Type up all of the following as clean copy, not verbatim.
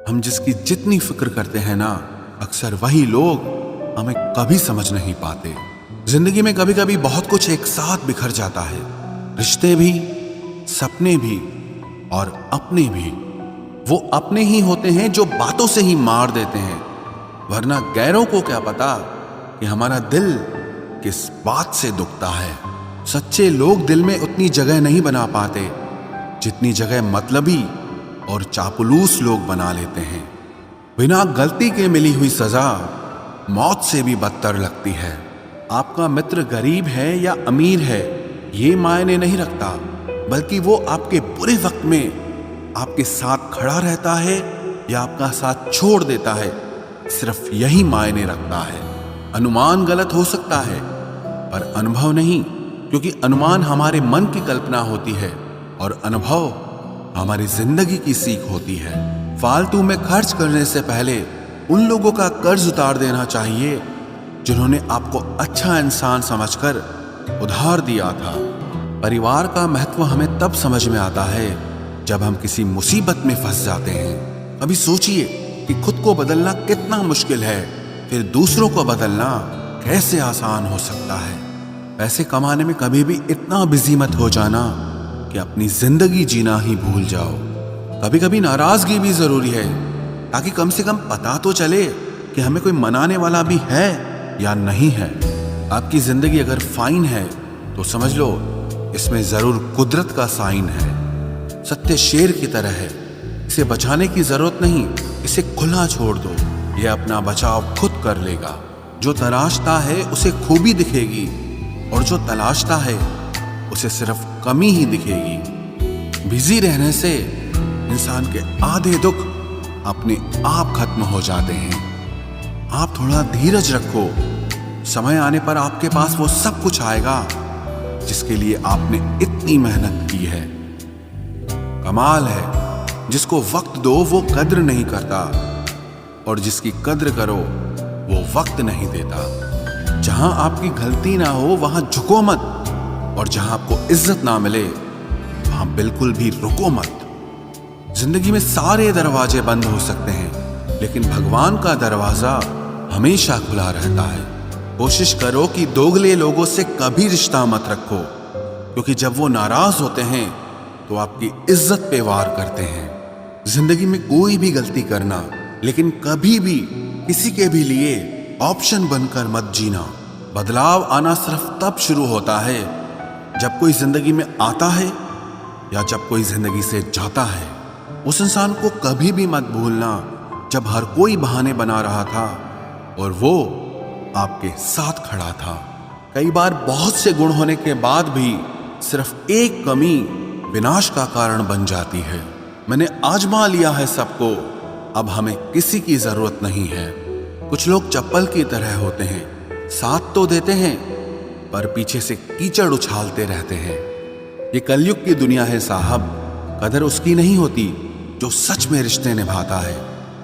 हम जिसकी जितनी फिक्र करते हैं ना, अक्सर वही लोग हमें कभी समझ नहीं पाते। जिंदगी में कभी कभी बहुत कुछ एक साथ बिखर जाता है, रिश्ते भी, सपने भी और अपने भी। वो अपने ही होते हैं जो बातों से ही मार देते हैं, वरना गैरों को क्या पता कि हमारा दिल किस बात से दुखता है। सच्चे लोग दिल में उतनी जगह नहीं बना पाते जितनी जगह मतलबी और चापलूस लोग बना लेते हैं। बिना गलती के मिली हुई सजा मौत से भी बदतर लगती है। आपका मित्र गरीब है या अमीर है ये मायने नहीं रखता, बल्कि वो आपके बुरे वक्त में आपके साथ खड़ा रहता है या आपका साथ छोड़ देता है, सिर्फ यही मायने रखता है। अनुमान गलत हो सकता है पर अनुभव नहीं, क्योंकि अनुमान हमारे मन की कल्पना होती है और अनुभव हमारी जिंदगी की सीख होती है। फालतू में खर्च करने से पहले उन लोगों का कर्ज उतार देना चाहिए जिन्होंने आपको अच्छा इंसान समझकर उधार दिया था। परिवार का महत्व हमें तब समझ में आता है जब हम किसी मुसीबत में फंस जाते हैं। अभी सोचिए कि खुद को बदलना कितना मुश्किल है, फिर दूसरों को बदलना कैसे आसान हो सकता है। पैसे कमाने में कभी भी इतना बिजी मत हो जाना कि अपनी जिंदगी जीना ही भूल जाओ। कभी कभी नाराजगी भी जरूरी है, ताकि कम से कम पता तो चले कि हमें कोई मनाने वाला भी है या नहीं है। आपकी जिंदगी अगर फाइन है तो समझ लो इसमें जरूर कुदरत का साइन है। सत्य शेर की तरह है, इसे बचाने की जरूरत नहीं, इसे खुला छोड़ दो, यह अपना बचाव खुद कर लेगा। जो तराशता है उसे खूबी दिखेगी और जो तलाशता है उसे सिर्फ कमी ही दिखेगी। बिजी रहने से इंसान के आधे दुख अपने आप खत्म हो जाते हैं। आप थोड़ा धीरज रखो, समय आने पर आपके पास वो सब कुछ आएगा जिसके लिए आपने इतनी मेहनत की है। कमाल है जिसको वक्त दो वो कद्र नहीं करता, और जिसकी कद्र करो वो वक्त नहीं देता। जहां आपकी गलती ना हो वहां झुको मत, और जहां आपको इज्जत ना मिले वहां बिल्कुल भी रुको मत। जिंदगी में सारे दरवाजे बंद हो सकते हैं, लेकिन भगवान का दरवाजा हमेशा खुला रहता है। कोशिश करो कि दोगले लोगों से कभी रिश्ता मत रखो, क्योंकि जब वो नाराज होते हैं तो आपकी इज्जत पे वार करते हैं। जिंदगी में कोई भी गलती करना, लेकिन कभी भी किसी के भी लिए ऑप्शन बनकर मत जीना। बदलाव आना सिर्फ तब शुरू होता है जब कोई जिंदगी में आता है या जब कोई जिंदगी से जाता है। उस इंसान को कभी भी मत भूलना जब हर कोई बहाने बना रहा था और वो आपके साथ खड़ा था। कई बार बहुत से गुण होने के बाद भी सिर्फ एक कमी विनाश का कारण बन जाती है। मैंने आजमा लिया है सबको, अब हमें किसी की जरूरत नहीं है। कुछ लोग चप्पल की तरह होते हैं, साथ तो देते हैं पर पीछे से कीचड़ उछालते रहते हैं। ये कलयुग की दुनिया है साहब। कदर उसकी नहीं होती जो सच में रिश्ते निभाता है।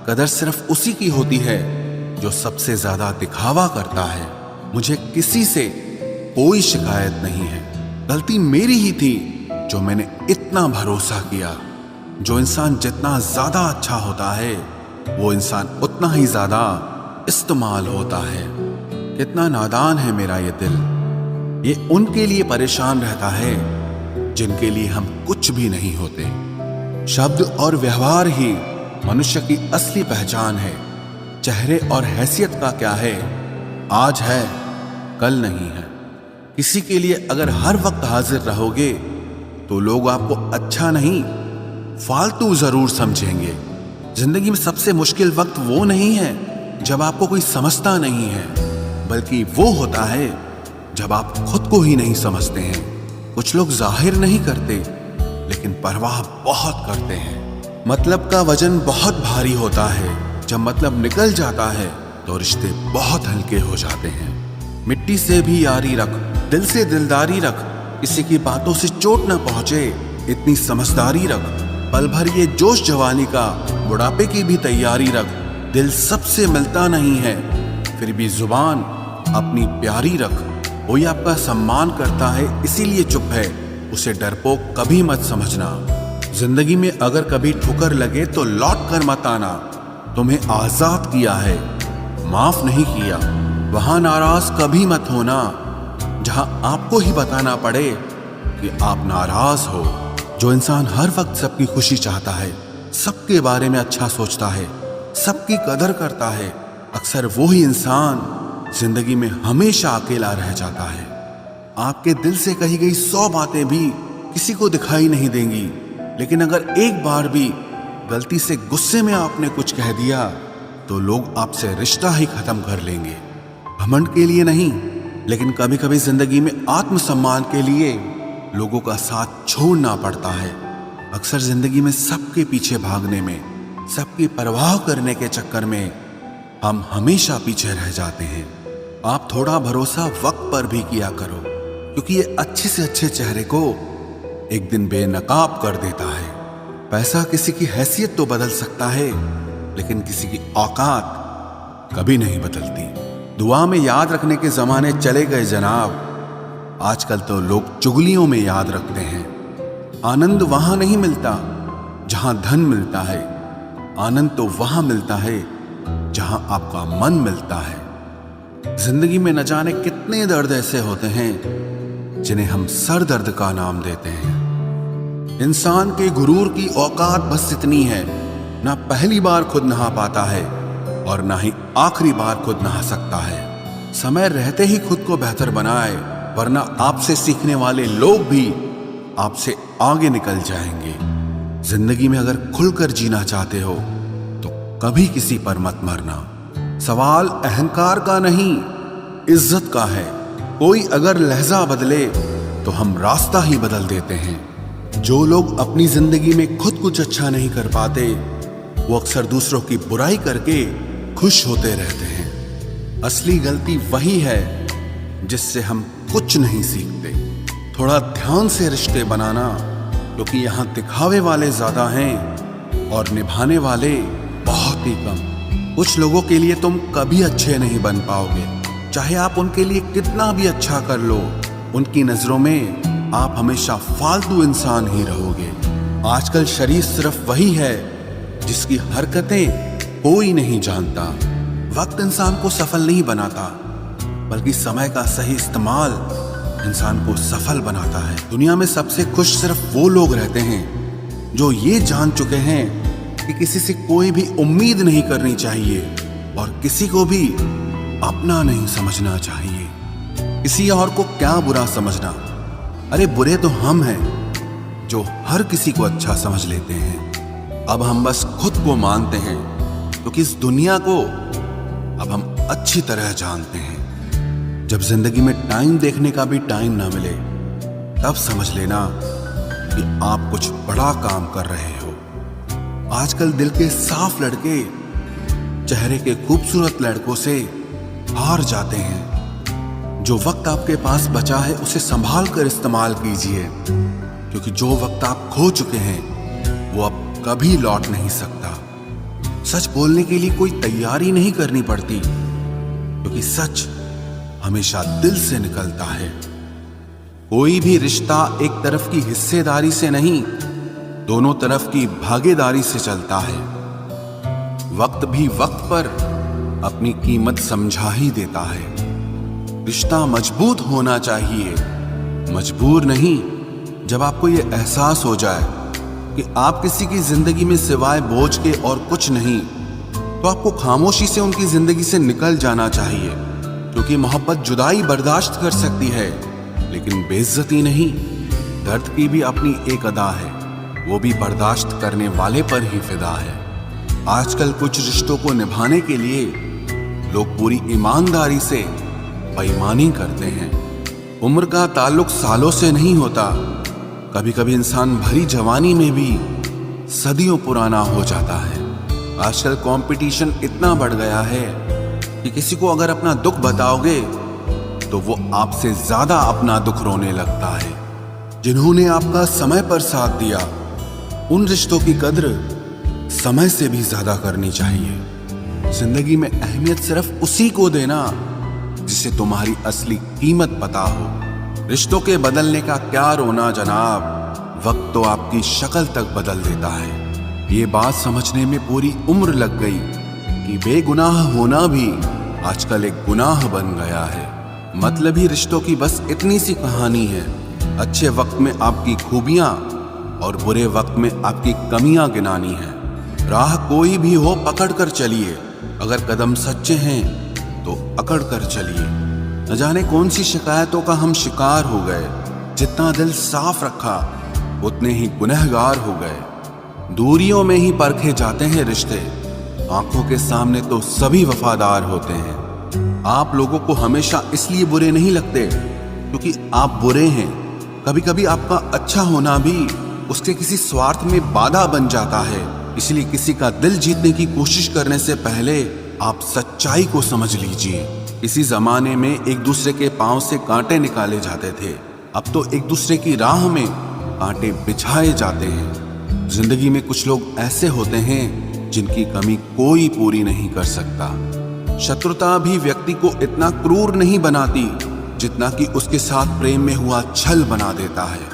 कदर सिर्फ उसी की होती है जो सबसे ज्यादा दिखावा करता है। मुझे किसी से कोई शिकायत नहीं है। गलती मेरी ही थी जो मैंने इतना भरोसा किया। जो इंसान जितना ज्यादा अच्छा होता है वो इंसान उतना ही ज्यादा इस्तेमाल होता है। कितना नादान है मेरा ये दिल, ये उनके लिए परेशान रहता है जिनके लिए हम कुछ भी नहीं होते। शब्द और व्यवहार ही मनुष्य की असली पहचान है। चेहरे और हैसियत का क्या है, आज है कल नहीं है। किसी के लिए अगर हर वक्त हाजिर रहोगे तो लोग आपको अच्छा नहीं फालतू जरूर समझेंगे। जिंदगी में सबसे मुश्किल वक्त वो नहीं है जब आपको कोई समझता नहीं है, बल्कि वो होता है जब आप खुद को ही नहीं समझते हैं। कुछ लोग जाहिर नहीं करते लेकिन परवाह बहुत करते हैं। मतलब का वजन बहुत भारी होता है, जब मतलब निकल जाता है तो रिश्ते बहुत हल्के हो जाते हैं। मिट्टी से भी यारी रख, दिल से दिलदारी रख, किसी की बातों से चोट न पहुंचे इतनी समझदारी रख। पल भर ये जोश जवानी का, बुढ़ापे की भी तैयारी रख। दिल सबसे मिलता नहीं है, फिर भी जुबान अपनी प्यारी रख। कोई आपका सम्मान करता है इसीलिए चुप है, उसे डरपोक कभी मत समझना। जिंदगी में अगर कभी ठुकर लगे तो लौट कर मत आना। तुम्हें आजाद किया है, माफ नहीं किया। वहां नाराज कभी मत होना जहां आपको ही बताना पड़े कि आप नाराज हो। जो इंसान हर वक्त सबकी खुशी चाहता है, सबके बारे में अच्छा सोचता है, सबकी कदर करता है, अक्सर वो ही इंसान जिंदगी में हमेशा अकेला रह जाता है। आपके दिल से कही गई 100 बातें भी किसी को दिखाई नहीं देंगी, लेकिन अगर एक बार भी गलती से गुस्से में आपने कुछ कह दिया तो लोग आपसे रिश्ता ही खत्म कर लेंगे। घमंड के लिए नहीं, लेकिन कभी कभी जिंदगी में आत्मसम्मान के लिए लोगों का साथ छोड़ना पड़ता है। अक्सर जिंदगी में सबके पीछे भागने में, सबकी परवाह करने के चक्कर में हम हमेशा पीछे रह जाते हैं। आप थोड़ा भरोसा वक्त पर भी किया करो, क्योंकि ये अच्छे से अच्छे चेहरे को एक दिन बेनकाब कर देता है। पैसा किसी की हैसियत तो बदल सकता है, लेकिन किसी की औकात कभी नहीं बदलती। दुआ में याद रखने के जमाने चले गए जनाब, आजकल तो लोग चुगलियों में याद रखते हैं। आनंद वहां नहीं मिलता जहां धन मिलता है, आनंद तो वहां मिलता है जहां आपका मन मिलता है। जिंदगी में न जाने कितने दर्द ऐसे होते हैं जिन्हें हम सर दर्द का नाम देते हैं। इंसान के गुरूर की औकात बस इतनी है, ना पहली बार खुद नहा पाता है और ना ही आखिरी बार खुद नहा सकता है। समय रहते ही खुद को बेहतर बनाए, वरना आपसे सीखने वाले लोग भी आपसे आगे निकल जाएंगे। जिंदगी में अगर खुलकर जीना चाहते हो तो कभी किसी पर मत मरना। सवाल अहंकार का नहीं, इज्जत का है। कोई अगर लहजा बदले तो हम रास्ता ही बदल देते हैं। जो लोग अपनी जिंदगी में खुद कुछ अच्छा नहीं कर पाते, वो अक्सर दूसरों की बुराई करके खुश होते रहते हैं। असली गलती वही है जिससे हम कुछ नहीं सीखते। थोड़ा ध्यान से रिश्ते बनाना, क्योंकि यहाँ दिखावे वाले ज्यादा हैं और निभाने वाले बहुत ही कम। कुछ लोगों के लिए तुम कभी अच्छे नहीं बन पाओगे, चाहे आप उनके लिए कितना भी अच्छा कर लो। उनकी नजरों में आप हमेशा फालतू इंसान ही रहोगे। आजकल शरीफ सिर्फ वही है जिसकी हरकतें कोई नहीं जानता। वक्त इंसान को सफल नहीं बनाता, बल्कि समय का सही इस्तेमाल इंसान को सफल बनाता है। दुनिया में सबसे खुश सिर्फ वो लोग रहते हैं जो ये जान चुके हैं कि किसी से कोई भी उम्मीद नहीं करनी चाहिए और किसी को भी अपना नहीं समझना चाहिए। किसी और को क्या बुरा समझना, अरे बुरे तो हम हैं जो हर किसी को अच्छा समझ लेते हैं। अब हम बस खुद को मानते हैं, क्योंकि इस दुनिया को अब हम अच्छी तरह जानते हैं। जब जिंदगी में टाइम देखने का भी टाइम ना मिले, तब समझ लेना कि आप कुछ बड़ा काम कर रहे हो। आजकल दिल के साफ लड़के चेहरे के खूबसूरत लड़कों से हार जाते हैं। जो वक्त आपके पास बचा है उसे संभाल कर इस्तेमाल कीजिए, क्योंकि जो वक्त आप खो चुके हैं वो अब कभी लौट नहीं सकता। सच बोलने के लिए कोई तैयारी नहीं करनी पड़ती, क्योंकि सच हमेशा दिल से निकलता है। कोई भी रिश्ता एक तरफ की हिस्सेदारी से नहीं, दोनों तरफ की भागीदारी से चलता है। वक्त भी वक्त पर अपनी कीमत समझा ही देता है। रिश्ता मजबूत होना चाहिए, मजबूर नहीं। जब आपको ये एहसास हो जाए कि आप किसी की जिंदगी में सिवाय बोझ के और कुछ नहीं, तो आपको खामोशी से उनकी जिंदगी से निकल जाना चाहिए, क्योंकि मोहब्बत जुदाई बर्दाश्त कर सकती है, लेकिन बेइज्जती नहीं। दर्द की भी अपनी एक अदा है, वो भी बर्दाश्त करने वाले पर ही फिदा है। आजकल कुछ रिश्तों को निभाने के लिए लोग पूरी ईमानदारी से बेईमानी करते हैं। उम्र का ताल्लुक सालों से नहीं होता, कभी कभी इंसान भरी जवानी में भी सदियों पुराना हो जाता है। आजकल कंपटीशन इतना बढ़ गया है कि किसी को अगर अपना दुख बताओगे तो वो आपसे ज्यादा अपना दुख रोने लगता है। जिन्होंने आपका समय पर साथ दिया, उन रिश्तों की कद्र समय से भी ज्यादा करनी चाहिए। जिंदगी में अहमियत सिर्फ उसी को देना जिसे तुम्हारी असली कीमत पता हो। रिश्तों के बदलने का क्या रोना जनाब, वक्त तो आपकी शक्ल तक बदल देता है। ये बात समझने में पूरी उम्र लग गई कि बेगुनाह होना भी आजकल एक गुनाह बन गया है। मतलबी रिश्तों की बस इतनी सी कहानी है। अच्छे वक्त में आपकी खूबियां और बुरे वक्त में आपकी कमियां गिनानी है। राह कोई भी हो पकड़ कर चलिए, अगर कदम सच्चे हैं तो अकड़ कर चलिए। न जाने कौन सी शिकायतों का हम शिकार हो गए। जितना दिल साफ रखा उतने ही गुनहगार हो गए। दूरियों में ही परखे जाते हैं रिश्ते, आंखों के सामने तो सभी वफादार होते हैं। आप लोगों को हमेशा इसलिए बुरे नहीं लगते क्योंकि आप बुरे हैं। कभी कभी आपका अच्छा होना भी उसके किसी स्वार्थ में बाधा बन जाता है। इसलिए किसी का दिल जीतने की कोशिश करने से पहले आप सच्चाई को समझ लीजिए। इसी जमाने में एक दूसरे के पांव से कांटे निकाले जाते थे, अब तो एक दूसरे की राह में कांटे बिछाए जाते हैं। जिंदगी में कुछ लोग ऐसे होते हैं जिनकी कमी कोई पूरी नहीं कर सकता। शत्रुता भी व्यक्ति को इतना क्रूर नहीं बनाती जितना कि उसके साथ प्रेम में हुआ छल बना देता है।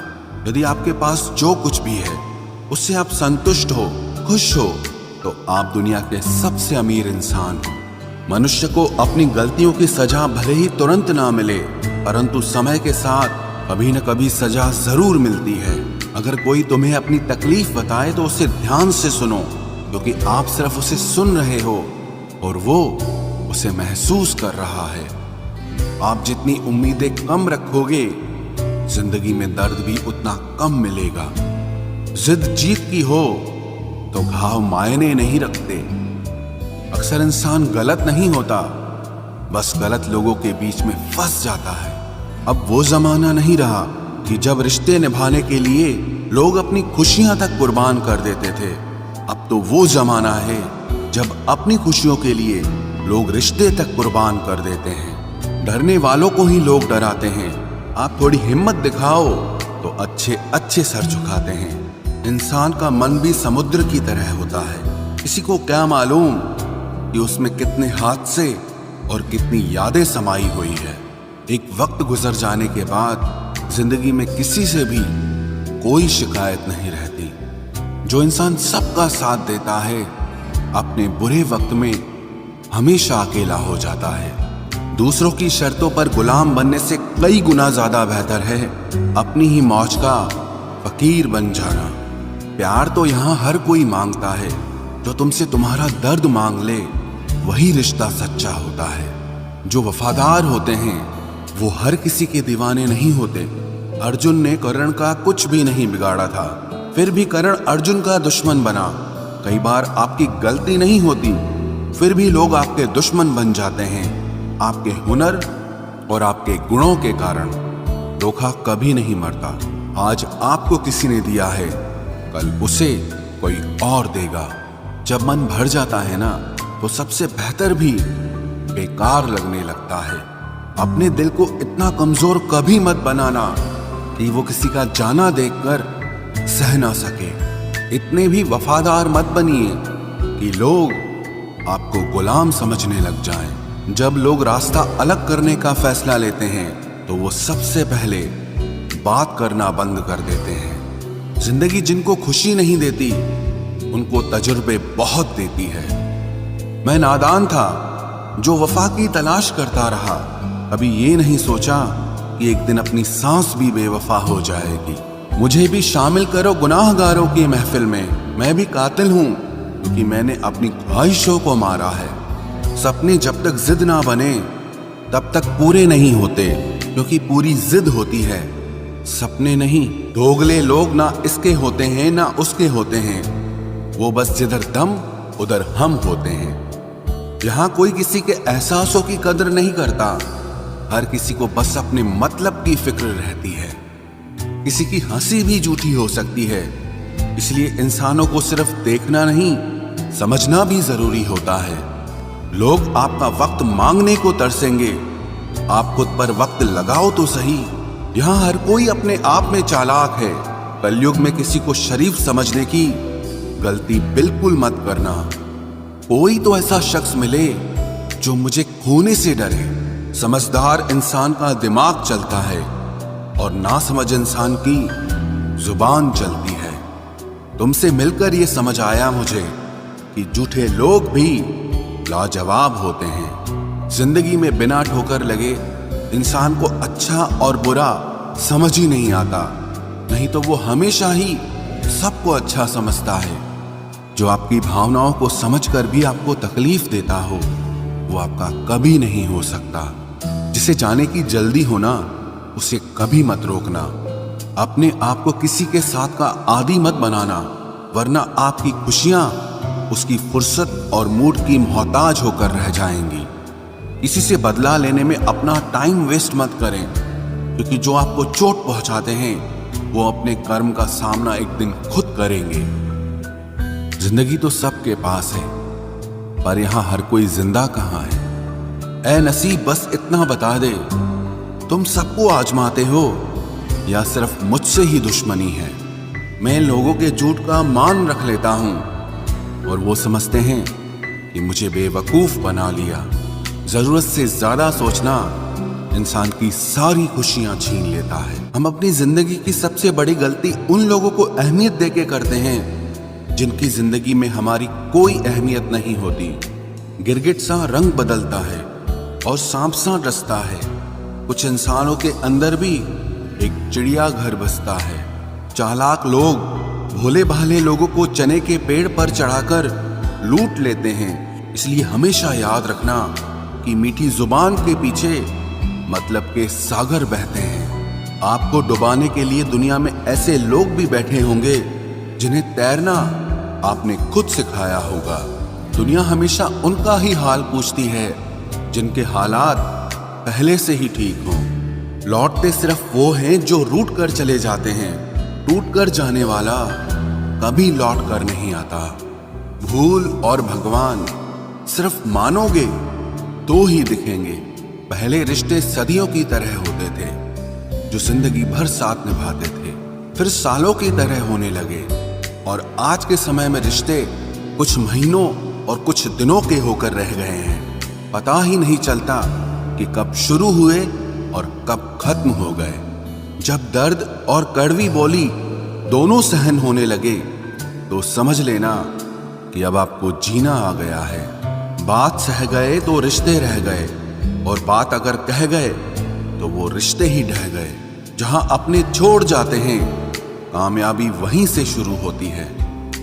यदि आपके पास जो कुछ भी है उससे आप संतुष्ट हो, खुश हो, तो आप दुनिया के सबसे अमीर इंसान हो। मनुष्य को अपनी गलतियों की सजा भले ही तुरंत ना मिले, परंतु समय के साथ कभी न कभी सजा जरूर मिलती है। अगर कोई तुम्हें अपनी तकलीफ बताए तो उसे ध्यान से सुनो, क्योंकि आप सिर्फ उसे सुन रहे हो और वो उसे महसूस कर रहा है। आप जितनी उम्मीदें कम रखोगे, जिंदगी में दर्द भी उतना कम मिलेगा। जिद जीत की हो तो घाव मायने नहीं रखते। अक्सर इंसान गलत नहीं होता, बस गलत लोगों के बीच में फंस जाता है। अब वो जमाना नहीं रहा कि जब रिश्ते निभाने के लिए लोग अपनी खुशियां तक कुर्बान कर देते थे। अब तो वो जमाना है जब अपनी खुशियों के लिए लोग रिश्ते तक कुर्बान कर देते हैं। डरने वालों को ही लोग डराते हैं। आप थोड़ी हिम्मत दिखाओ तो अच्छे अच्छे सर झुकाते हैं। इंसान का मन भी समुद्र की तरह होता है। किसी को क्या मालूम कि उसमें कितने हादसे और कितनी यादें समाई हुई है। एक वक्त गुजर जाने के बाद जिंदगी में किसी से भी कोई शिकायत नहीं रहती। जो इंसान सबका साथ देता है, अपने बुरे वक्त में हमेशा अकेला हो जाता है। दूसरों की शर्तों पर गुलाम बनने से कई गुना ज्यादा बेहतर है अपनी ही मौज का फकीर बन जाना। प्यार तो यहाँ हर कोई मांगता है। जो तुमसे तुम्हारा दर्द मांग ले, वही रिश्ता सच्चा होता है। जो वफादार होते हैं वो हर किसी के दीवाने नहीं होते। अर्जुन ने कर्ण का कुछ भी नहीं बिगाड़ा था, फिर भी कर्ण अर्जुन का दुश्मन बना। कई बार आपकी गलती नहीं होती, फिर भी लोग आपके दुश्मन बन जाते हैं। आपके हुनर और आपके गुणों के कारण धोखा कभी नहीं मरता। आज आपको किसी ने दिया है, कल उसे कोई और देगा। जब मन भर जाता है ना, तो सबसे बेहतर भी बेकार लगने लगता है। अपने दिल को इतना कमजोर कभी मत बनाना कि वो किसी का जाना देखकर सह ना सके। इतने भी वफादार मत बनिए कि लोग आपको गुलाम समझने लग जाएं। जब लोग रास्ता अलग करने का फैसला लेते हैं तो वो सबसे पहले बात करना बंद कर देते हैं। जिंदगी जिनको खुशी नहीं देती, उनको तजुर्बे बहुत देती है। मैं नादान था जो वफा की तलाश करता रहा। कभी ये नहीं सोचा कि एक दिन अपनी सांस भी बेवफा हो जाएगी। मुझे भी शामिल करो गुनाहगारों की महफिल में। मैं भी कातिल हूँ क्योंकि मैंने अपनी ख्वाहिशों को मारा है। सपने जब तक जिद ना बने तब तक पूरे नहीं होते, क्योंकि पूरी जिद होती है, सपने नहीं। दोगले लोग ना इसके होते हैं ना उसके होते हैं, वो बस जिधर दम उधर हम होते हैं। यहाँ कोई किसी के एहसासों की कदर नहीं करता, हर किसी को बस अपने मतलब की फिक्र रहती है। किसी की हंसी भी झूठी हो सकती है, इसलिए इंसानों को सिर्फ देखना नहीं, समझना भी जरूरी होता है। लोग आपका वक्त मांगने को तरसेंगे, आप खुद पर वक्त लगाओ तो सही। यहाँ हर कोई अपने आप में चालाक है। कलयुग में किसी को शरीफ समझने की गलती बिल्कुल मत करना। कोई तो ऐसा शख्स मिले जो मुझे खोने से डरे। समझदार इंसान का दिमाग चलता है और नासमझ इंसान की जुबान चलती है। तुमसे मिलकर ये समझ आया मुझे कि झूठे लोग भी लाजवाब होते हैं। जिंदगी में बिना ठोकर लगे इंसान को अच्छा और बुरा समझ ही नहीं आता, नहीं तो वो हमेशा ही सबको अच्छा समझता है। जो आपकी भावनाओं को समझकर भी आपको तकलीफ देता हो वो आपका कभी नहीं हो सकता। जिसे जाने की जल्दी होना उसे कभी मत रोकना। अपने आप को किसी के साथ का आदी मत बनाना, वरना आपकी खुशियां उसकी फुर्सत और मूड की मोहताज होकर रह जाएंगी। किसी से बदला लेने में अपना टाइम वेस्ट मत करें, क्योंकि जो आपको चोट पहुंचाते हैं वो अपने कर्म का सामना एक दिन खुद करेंगे। जिंदगी तो सबके पास है, पर यहां हर कोई जिंदा कहां है। ऐ नसीब बस इतना बता दे, तुम सबको आजमाते हो या सिर्फ मुझसे ही दुश्मनी है। मैं लोगों के झूठ का मान रख लेता हूं और वो समझते हैं कि मुझे बेवकूफ बना लिया। जरूरत से ज्यादा सोचना इंसान की सारी खुशियां छीन लेता है। हम अपनी जिंदगी की सबसे बड़ी गलती उन लोगों को अहमियत देके करते हैं जिनकी जिंदगी में हमारी कोई अहमियत नहीं होती। गिरगिट सा रंग बदलता है और सांप सा डसता है। कुछ इंसानों के अंदर भी एक चिड़िया घर बसता है। चालाक लोग भोले भाले लोगों को चने के पेड़ पर चढ़ाकर लूट लेते हैं। इसलिए हमेशा याद रखना कि मीठी जुबान के पीछे मतलब के सागर बहते हैं। आपको डुबाने के लिए दुनिया में ऐसे लोग भी बैठे होंगे जिन्हें तैरना आपने खुद सिखाया होगा। दुनिया हमेशा उनका ही हाल पूछती है जिनके हालात पहले से ही ठीक हों। लौटते सिर्फ वो हैं जो रूठ कर चले जाते हैं। टूट कर जाने वाला कभी लौट कर नहीं आता। भूल और भगवान सिर्फ मानोगे तो ही दिखेंगे। पहले रिश्ते सदियों की तरह होते थे जो जिंदगी भर साथ निभाते थे, फिर सालों की तरह होने लगे। और आज के समय में रिश्ते कुछ महीनों और कुछ दिनों के होकर रह गए हैं। पता ही नहीं चलता कि कब शुरू हुए और कब खत्म हो गए। जब दर्द और कड़वी बोली दोनों सहन होने लगे तो समझ लेना कि अब आपको जीना आ गया है। बात सह गए तो रिश्ते रह गए, और बात अगर कह गए तो वो रिश्ते ही ढह गए। जहां अपने छोड़ जाते हैं कामयाबी वहीं से शुरू होती है।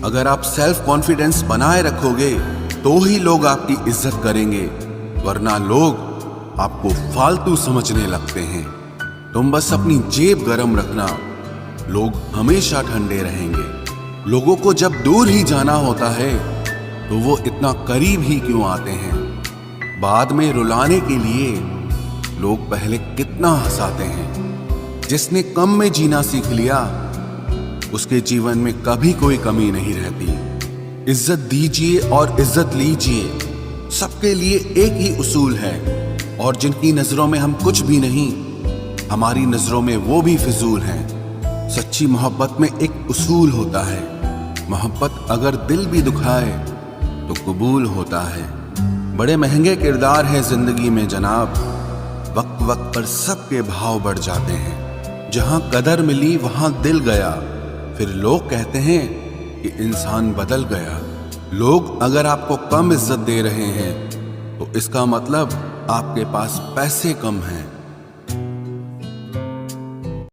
अगर आप सेल्फ कॉन्फिडेंस बनाए रखोगे तो ही लोग आपकी इज्जत करेंगे, वरना लोग आपको फालतू समझने लगते हैं। तुम बस अपनी जेब गरम रखना, लोग हमेशा ठंडे रहेंगे। लोगों को जब दूर ही जाना होता है तो वो इतना करीब ही क्यों आते हैं। बाद में रुलाने के लिए लोग पहले कितना हंसाते हैं। जिसने कम में जीना सीख लिया उसके जीवन में कभी कोई कमी नहीं रहती। इज्जत दीजिए और इज्जत लीजिए, सबके लिए एक ही उसूल है। और जिनकी नजरों में हम कुछ भी नहीं, हमारी नजरों में वो भी फिजूल हैं। सच्ची मोहब्बत में एक उसूल होता है, मोहब्बत अगर दिल भी दुखाए तो कबूल होता है। बड़े महंगे किरदार हैं जिंदगी में जनाब, वक्त वक्त पर सबके भाव बढ़ जाते हैं। जहां कदर मिली वहां दिल गया, फिर लोग कहते हैं कि इंसान बदल गया। लोग अगर आपको कम इज्जत दे रहे हैं तो इसका मतलब आपके पास पैसे कम हैं।